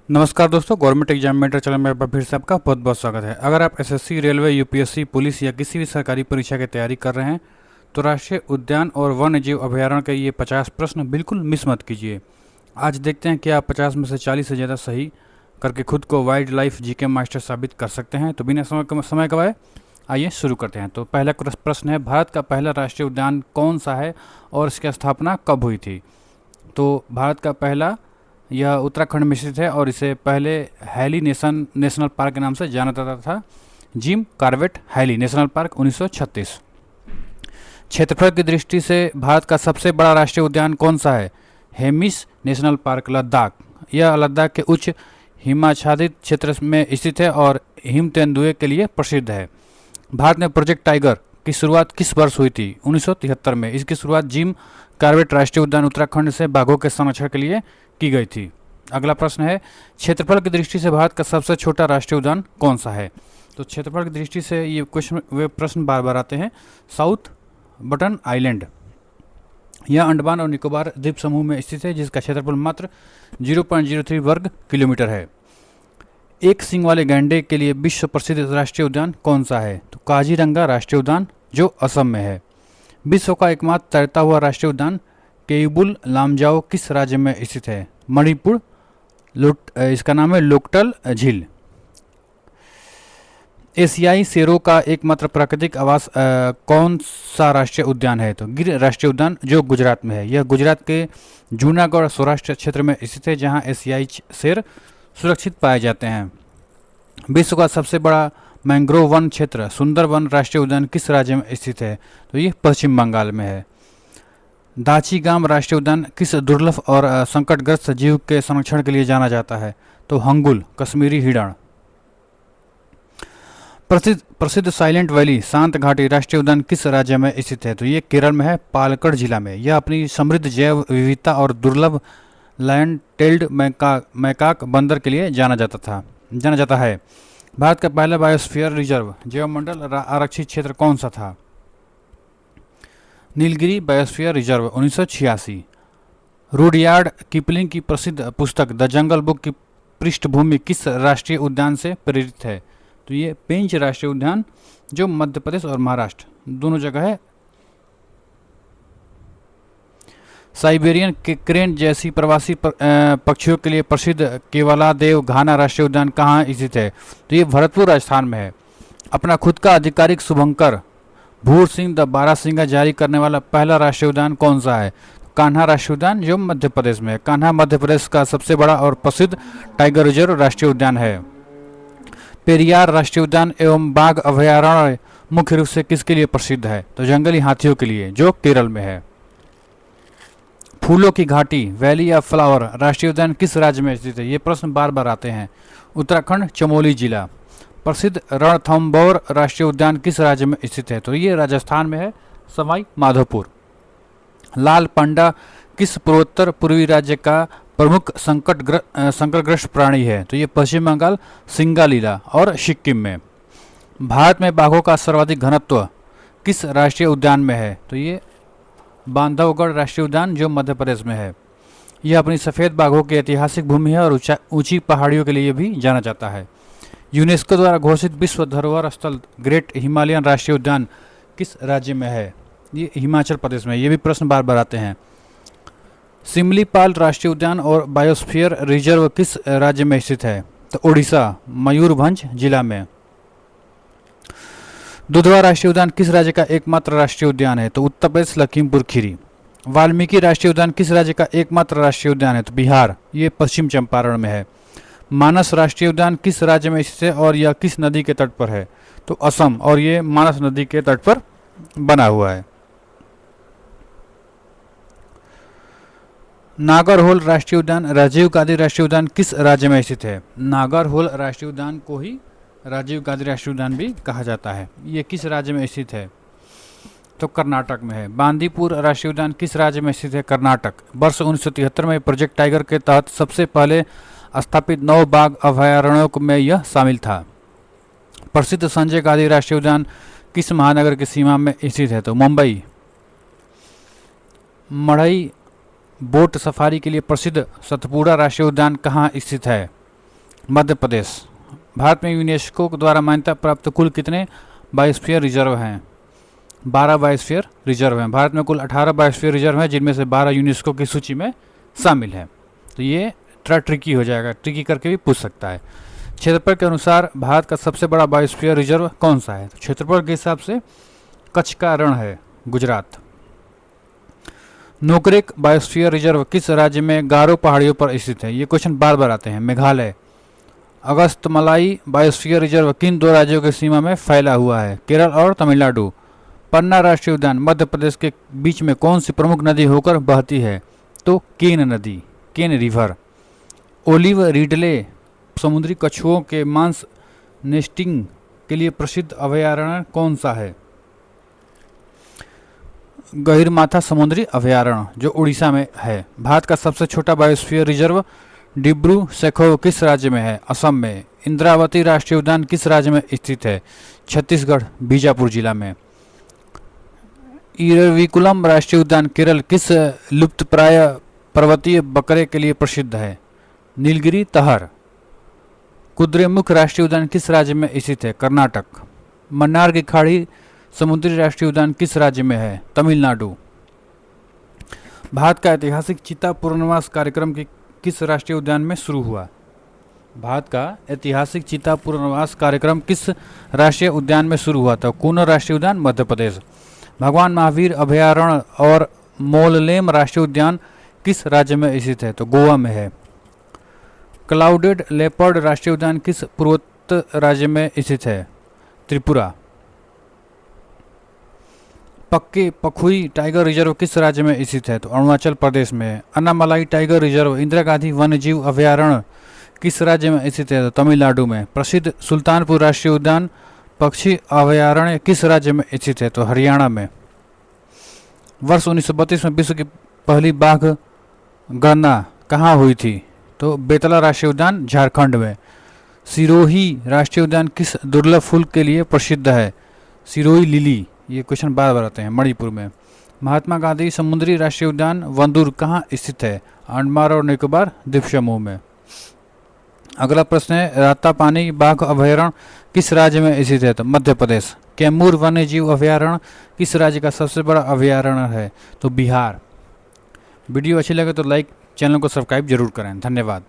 नमस्कार दोस्तों, government एग्जामिनेटर channel में एक बार फिर से आपका बहुत बहुत स्वागत है। अगर आप एसएससी, रेलवे, यूपीएससी, पुलिस या किसी भी सरकारी परीक्षा की तैयारी कर रहे हैं तो राष्ट्रीय उद्यान और वन्य जीव अभयारण्य के ये 50 प्रश्न बिल्कुल मिस मत कीजिए। आज देखते हैं कि आप 50 में से 40 से ज़्यादा सही करके खुद को वाइल्ड लाइफ जीके मास्टर साबित कर सकते हैं। तो बिना समय गवाए आइए शुरू करते हैं। तो पहला प्रश्न है, भारत का पहला राष्ट्रीय उद्यान कौन सा है और इसकी स्थापना कब हुई थी? तो भारत का पहला यह उत्तराखंड में स्थित है और इसे पहले हैली नेशनल पार्क के नाम से जाना जाता था। Jim Corbett Hailey national park 1936। क्षेत्रफल की दृष्टि से भारत का सबसे बड़ा राष्ट्रीय उद्यान कौन सा है? Hemis national park Ladakh. यह लद्दाख के उच्च हिमाच्छादित क्षेत्र में स्थित है और हिम तेंदुए के लिए प्रसिद्ध है। भारत में प्रोजेक्ट टाइगर की शुरुआत किस वर्ष हुई थी? 1973 में। इसकी शुरुआत जिम कॉर्बेट राष्ट्रीय उद्यान उत्तराखंड से बाघों के संरक्षण के लिए की गई थी। अगला प्रश्न है, क्षेत्रफल की दृष्टि से भारत का सबसे छोटा राष्ट्रीय उद्यान कौन सा है? तो क्षेत्रफल की दृष्टि से ये प्रश्न बार बार आते हैं। साउथ बटन आइलैंड, यह अंडमान और निकोबार द्वीप समूह में स्थित है, जिसका क्षेत्रफल मात्र 0.03 वर्ग किलोमीटर है। एक सींग वाले गैंडे के लिए विश्व प्रसिद्ध राष्ट्रीय उद्यान कौन सा है? तो काजीरंगा राष्ट्रीय उद्यान जो असम में है। विश्व का एकमात्र तैरता हुआ राष्ट्रीय उद्यान केयुबुल लामजाओ किस राज्य में स्थित है? मणिपुर। इसका नाम है लोकटल झील। एशियाई शेरों का एकमात्र प्राकृतिक आवास कौन सा राष्ट्रीय उद्यान है? तो गिर राष्ट्रीय उद्यान जो गुजरात में है। यह गुजरात के जूनागढ़ सौराष्ट्र क्षेत्र में स्थित है, जहां एशियाई शेर सुरक्षित पाए जाते हैं। विश्व का सबसे बड़ा मैंग्रोव वन क्षेत्र सुंदरबन राष्ट्रीय उद्यान किस राज्य में स्थित है? तो ये पश्चिम बंगाल में है। दाचीगाम राष्ट्रीय उद्यान किस दुर्लभ और संकटग्रस्त जीव के संरक्षण के लिए जाना जाता है? तो हंगुल कश्मीरी हिरण। प्रसिद्ध साइलेंट वैली शांत घाटी राष्ट्रीय उद्यान किस राज्य में स्थित है? तो ये केरल में है, पालक्कड़ जिला में। यह अपनी समृद्ध जैव विविधता और दुर्लभ लायन टेल्ड मैकाक बंदर के लिए जाना जाता है। भारत का पहला बायोस्फीयर रिजर्व जैवमंडल आरक्षित क्षेत्र कौन सा था? Nilgiri biosphere reserve 1986। Rudyard Kipling की प्रसिद्ध पुस्तक द जंगल बुक की पृष्ठभूमि किस राष्ट्रीय उद्यान से प्रेरित है? तो ये पेंच राष्ट्रीय उद्यान जो मध्य प्रदेश और महाराष्ट्र दोनों जगह है। साइबेरियन क्रेन जैसी प्रवासी पक्षियों के लिए प्रसिद्ध केवलादेव घाना राष्ट्रीय उद्यान कहाँ स्थित है? तो ये भरतपुर राजस्थान में है। अपना खुद का आधिकारिक शुभंकर भूर सिंह द बारासिंगा जारी करने वाला पहला राष्ट्रीय उद्यान कौन सा है? कान्हा राष्ट्रीय उद्यान जो मध्य प्रदेश में है। कान्हा मध्य प्रदेश का सबसे बड़ा और प्रसिद्ध टाइगर रिजर्व राष्ट्रीय उद्यान है। पेरियार राष्ट्रीय उद्यान एवं बाघ अभयारण्य मुख्य रूप से किसके लिए प्रसिद्ध है? तो जंगली हाथियों के लिए जो केरल में है। फूलों की घाटी वैली ऑफ फ्लावर राष्ट्रीय उद्यान किस राज्य में स्थित है? ये प्रश्न बार बार आते हैं। उत्तराखंड चमोली जिला। प्रसिद्ध रणथंभौर राष्ट्रीय उद्यान किस राज्य में स्थित है? तो ये राजस्थान में है, सवाई माधोपुर। लाल पांडा किस पूर्वोत्तर पूर्वी राज्य का प्रमुख संकटग्रस्त प्राणी है? तो ये पश्चिम बंगाल सिंगालीला और सिक्किम में। भारत में बाघों का सर्वाधिक घनत्व किस राष्ट्रीय उद्यान में है? तो ये बांधवगढ़ राष्ट्रीय उद्यान जो मध्य प्रदेश में है। यह अपनी सफ़ेद बाघों की ऐतिहासिक भूमि है और ऊंची पहाड़ियों के लिए भी जाना जाता है। यूनेस्को द्वारा घोषित विश्व धरोहर स्थल ग्रेट हिमालयन राष्ट्रीय उद्यान किस राज्य में है? ये हिमाचल प्रदेश में। ये भी प्रश्न बार बार आते हैं। सिमलीपाल राष्ट्रीय उद्यान और बायोस्फीयर रिजर्व किस राज्य में स्थित है? तो उड़ीसा मयूरभंज जिला में। दुधवा राष्ट्रीय उद्यान किस राज्य का एकमात्र राष्ट्रीय उद्यान है? तो उत्तर प्रदेश लखीमपुर खीरी। वाल्मीकि राष्ट्रीय उद्यान किस राज्य का एकमात्र राष्ट्रीय उद्यान है? तो बिहार, ये पश्चिम चंपारण में है। मानस राष्ट्रीय उद्यान किस राज्य में स्थित है और यह किस नदी के तट पर है? तो असम, और ये मानस नदी के तट पर बना हुआ है। नागरहोल राष्ट्रीय उद्यान राजीव गांधी राष्ट्रीय उद्यान किस राज्य में स्थित है? नागरहोल राष्ट्रीय उद्यान को ही राजीव गांधी राष्ट्रीय उद्यान भी कहा जाता है। ये किस राज्य में स्थित है? तो कर्नाटक में है। बांदीपुर राष्ट्रीय उद्यान किस राज्य में स्थित है? कर्नाटक। वर्ष 1973 में प्रोजेक्ट टाइगर के तहत सबसे पहले स्थापित 9 बाघ अभयारण्यों में यह शामिल था। प्रसिद्ध संजय गांधी राष्ट्रीय उद्यान किस महानगर की सीमा में स्थित है? तो मुंबई। मढ़ई बोट सफारी के लिए प्रसिद्ध सतपुड़ा राष्ट्रीय उद्यान कहाँ स्थित है? मध्य प्रदेश। भारत में यूनेस्को द्वारा मान्यता प्राप्त कुल कितने बायोस्फीयर रिजर्व हैं? 12 बायोस्फीयर रिजर्व हैं। भारत में कुल 18 बायोस्फीयर रिजर्व हैं, जिनमें से 12 यूनेस्को की सूची में शामिल है। तो ये थोड़ा ट्रिकी हो जाएगा, ट्रिकी करके भी पूछ सकता है। क्षेत्रफल के अनुसार भारत का सबसे बड़ा बायोस्फीयर रिजर्व कौन सा है? तो क्षेत्रफल के हिसाब से कच्छ का रण है, गुजरात। नोकरेक बायोस्फीयर रिजर्व किस राज्य में गारो पहाड़ियों पर स्थित है? ये क्वेश्चन बार बार आते हैं। मेघालय। अगस्तमलाई बायोस्फीयर रिजर्व किन दो राज्यों की सीमा में फैला हुआ है? केरल और तमिलनाडु। पन्ना राष्ट्रीय उद्यान मध्य प्रदेश के बीच में कौन सी प्रमुख नदी होकर बहती है? तो केन नदी, केन रिवर। ओलिव रिडले समुद्री कछुओं के मांस नेस्टिंग के लिए प्रसिद्ध अभयारण्य कौन सा है? गहिरमाथा समुद्री अभयारण्य, जो उड़ीसा में है। भारत का सबसे छोटा बायोस्फीयर रिजर्व डिब्रू सैखोवा किस राज्य में है? असम में। इंद्रावती राष्ट्रीय उद्यान किस राज्य में स्थित है? छत्तीसगढ़, बीजापुर जिला में। इरविकुलम राष्ट्रीय उद्यान केरल किस लुप्तप्राय पर्वतीय बकरे के लिए प्रसिद्ध है? नीलगिरी तहर। कुद्रेमुख राष्ट्रीय उद्यान किस राज्य में स्थित है? कर्नाटक। मन्नार की खाड़ी समुद्री राष्ट्रीय उद्यान किस राज्य में है? तमिलनाडु। भारत का ऐतिहासिक चीता पुनर्वास कार्यक्रम किस राष्ट्रीय उद्यान में शुरू हुआ? भारत का ऐतिहासिक चीता पुनर्वास कार्यक्रम किस राष्ट्रीय उद्यान में शुरू हुआ था? कूनर राष्ट्रीय उद्यान, मध्य प्रदेश। भगवान महावीर अभयारण्य और मोललेम राष्ट्रीय उद्यान किस राज्य में स्थित है? तो गोवा में है। क्लाउडेड लेपर्ड राष्ट्रीय उद्यान किस पूर्वोत्तर राज्य में स्थित है? त्रिपुरा। पक्के पखुई टाइगर रिजर्व किस राज्य में स्थित है? तो अरुणाचल प्रदेश में। अन्नामलाई टाइगर रिजर्व इंदिरा गांधी वन्यजीव अभयारण्य किस राज्य में स्थित है? तो तमिलनाडु में। प्रसिद्ध सुल्तानपुर राष्ट्रीय उद्यान पक्षी अभयारण्य किस राज्य में स्थित है? तो हरियाणा में। वर्ष 1932 में विश्व की पहली बाघ गणना कहाँ हुई थी? तो बेतला राष्ट्रीय उद्यान, झारखंड में। सिरोही राष्ट्रीय उद्यान किस दुर्लभ फूल के लिए प्रसिद्ध है? सिरोही लिली। ये क्वेश्चन बार बार आते हैं, मणिपुर में। महात्मा गांधी समुद्री राष्ट्रीय उद्यान वंदूर कहाँ स्थित है? अंडमान और निकोबार द्वीप समूह में। अगला प्रश्न है, रातापानी बाघ अभयारण्य किस राज्य में स्थित है? तो मध्य प्रदेश। कैमूर वन्य जीव अभयारण्य किस राज्य का सबसे बड़ा अभयारण्य है? तो बिहार। वीडियो अच्छी लगे तो लाइक, चैनल को सब्सक्राइब जरूर करें। धन्यवाद।